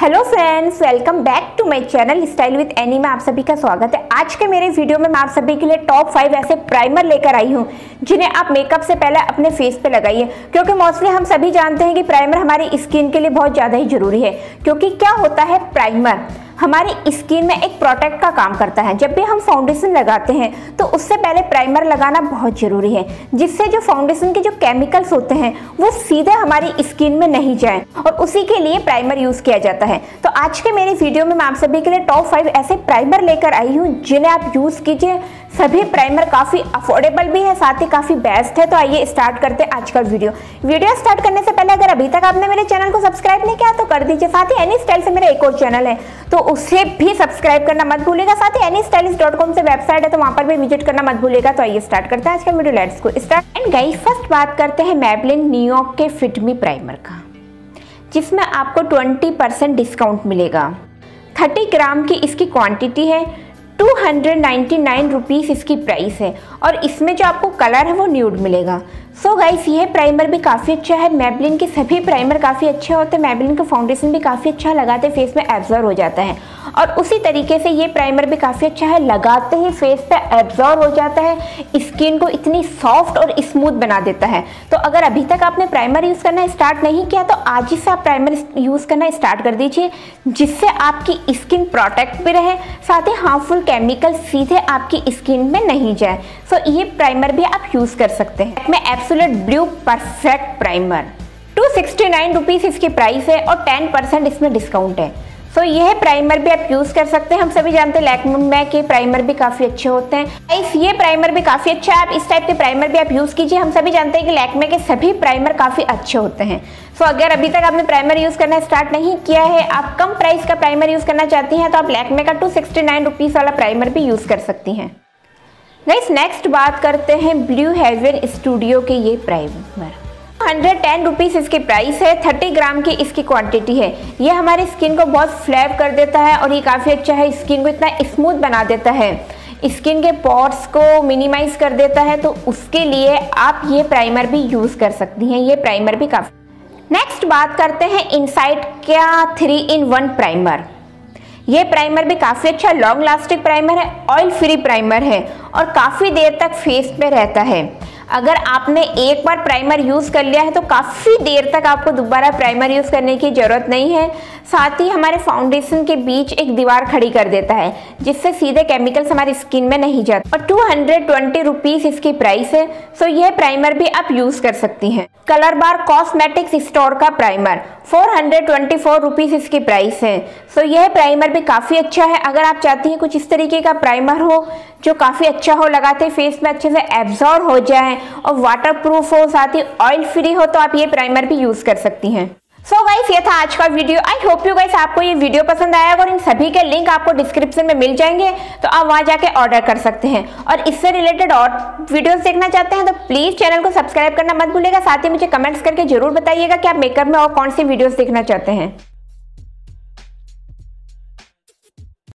Hello friends, welcome back to my channel style with Annie में आप सभी का स्वागत है। आज के मेरे वीडियो में मैं आप सभी के लिए टॉप 5 ऐसे प्राइमर लेकर आई हूं जिन्हें आप मेकअप से पहले अपने फेस पे लगाइए, क्योंकि मोस्टली हम सभी जानते हैं कि प्राइमर हमारी स्किन के लिए बहुत ज़्यादा ही जरूरी है। क्योंकि क्या होता है, प्राइमर हमारी स्किन में एक प्रोटेक्ट का काम करता है। जब भी हम फाउंडेशन लगाते हैं तो उससे पहले प्राइमर लगाना बहुत जरूरी है, जिससे जो फाउंडेशन के जो केमिकल्स होते हैं वो सीधे हमारी स्किन में नहीं जाए, और उसी के लिए प्राइमर यूज किया जाता है। तो आज के मेरे वीडियो में मैं आप सभी के लिए टॉप 5 ऐसे प्राइमर लेकर आई हूँ जिन्हें आप यूज कीजिए। सभी प्राइमर काफी अफोर्डेबल भी है, साथ ही काफी बेस्ट है। तो आइए स्टार्ट करते हैं आज का वीडियो स्टार्ट करने से पहले अगर अभी तक आपने मेरे चैनल को सब्सक्राइब नहीं किया तो कर दीजिए। साथ ही एनी स्टाइल से मेरा एक और चैनल है तो उसे भी सब्सक्राइब करना मत भूलिएगा। साथ ही anystylish.com से वेबसाइट है तो वहां पर भी विजिट करना मत भूलिएगा। तो आइए स्टार्ट करते हैं आज का video, let's go start. And guys, first बात करते हैं Maybelline Neo के फिट मी प्राइमर का, जिसमें आपको 20% डिस्काउंट मिलेगा। 30 ग्राम की इसकी क्वांटिटी है, 299 रुपीज़ इसकी प्राइस है, और इसमें जो आपको कलर है वो न्यूड मिलेगा। सो गाइस, ये प्राइमर भी काफ़ी अच्छा है। Maybelline के सभी प्राइमर काफ़ी अच्छे होते हैं। Maybelline का फाउंडेशन भी काफ़ी अच्छा लगाते फेस में एब्जॉर्ब हो जाता है, और उसी तरीके से ये प्राइमर भी काफ़ी अच्छा है, लगाते ही फेस पे एब्जॉर्ब हो जाता है, स्किन को इतनी सॉफ्ट और स्मूथ बना देता है। तो अगर अभी तक आपने प्राइमर यूज़ करना स्टार्ट नहीं किया तो आज ही से आप प्राइमर यूज़ करना स्टार्ट कर दीजिए, जिससे आपकी स्किन प्रोटेक्ट भी रहे, साथ ही हार्मफुल केमिकल सीधे आपकी स्किन में नहीं जाए। सो ये प्राइमर भी आप यूज़ कर सकते हैं। मैं absolute blue perfect primer 269 rupees इसकी प्राइस है, और 10% इसमें डिस्काउंट है। सो यह प्राइमर भी आप यूज कर सकते हैं। हम सभी जानते हैं लैक्मे के प्राइमर भी काफी अच्छे होते हैं। ये प्राइमर भी काफी अच्छा है, आप इस टाइप के प्राइमर भी आप यूज कीजिए। हम सभी जानते हैं कि लैक्मे के सभी प्राइमर काफी अच्छे होते हैं। सो अगर अभी तक आपने प्राइमर यूज करना स्टार्ट नहीं किया है, आप कम प्राइस का प्राइमर यूज करना चाहती हैं, तो आप लैक्मे का 269 रुपीज़ वाला प्राइमर भी यूज कर सकती हैं। गाइस, नेक्स्ट बात करते हैं ब्लू हेवन स्टूडियो के ये प्राइमर। 110 रुपीज़ इसकी प्राइस है, 30 ग्राम की इसकी क्वांटिटी है। ये हमारी स्किन को बहुत फ्लैप कर देता है, और ये काफ़ी अच्छा है, स्किन को इतना स्मूथ बना देता है, स्किन के पॉर्स को मिनिमाइज कर देता है। तो उसके लिए आप ये प्राइमर भी यूज़ कर सकती हैं। ये प्राइमर भी काफ़ी। नेक्स्ट बात करते हैं इनसाइट का 3-in-1 प्राइमर। ये प्राइमर भी काफ़ी अच्छा लॉन्ग लास्टिंग प्राइमर है, ऑयल फ्री प्राइमर है, और काफ़ी देर तक फेस पे रहता है। अगर आपने एक बार प्राइमर यूज़ कर लिया है तो काफ़ी देर तक आपको दोबारा प्राइमर यूज़ करने की ज़रूरत नहीं है। साथ ही हमारे फाउंडेशन के बीच एक दीवार खड़ी कर देता है, जिससे सीधे केमिकल्स हमारी स्किन में नहीं जाते, और 220 रुपीज़ इसकी प्राइस है। सो यह प्राइमर भी आप यूज़ कर सकती हैं। कलर बार कॉस्मेटिक्स स्टोर का प्राइमर 424 रुपीज़ इसकी प्राइस है। सो यह प्राइमर भी काफ़ी अच्छा है। अगर आप चाहती हैं कुछ इस तरीके का प्राइमर हो जो काफ़ी अच्छा हो, लगाते फेस में अच्छे से एब्जॉर्ब हो जाए और वाटरप्रूफ हो, साथ ही ऑयल फ्री हो, तो आप ये प्राइमर भी यूज़ कर सकती हैं। सो गाइस, ये था आज का video. I hope you guys आपको ये वीडियो पसंद आया, और इन सभी के लिंक आपको डिस्क्रिप्शन में मिल जाएंगे, तो आप वहां जाके ऑर्डर कर सकते हैं। और इससे रिलेटेड और वीडियोस देखना चाहते हैं तो प्लीज चैनल को सब्सक्राइब करना मत भूलिएगा। साथ ही मुझे कमेंट्स करके जरूर बताइएगा कि आप मेकअप में और कौन सी वीडियोस देखना चाहते हैं।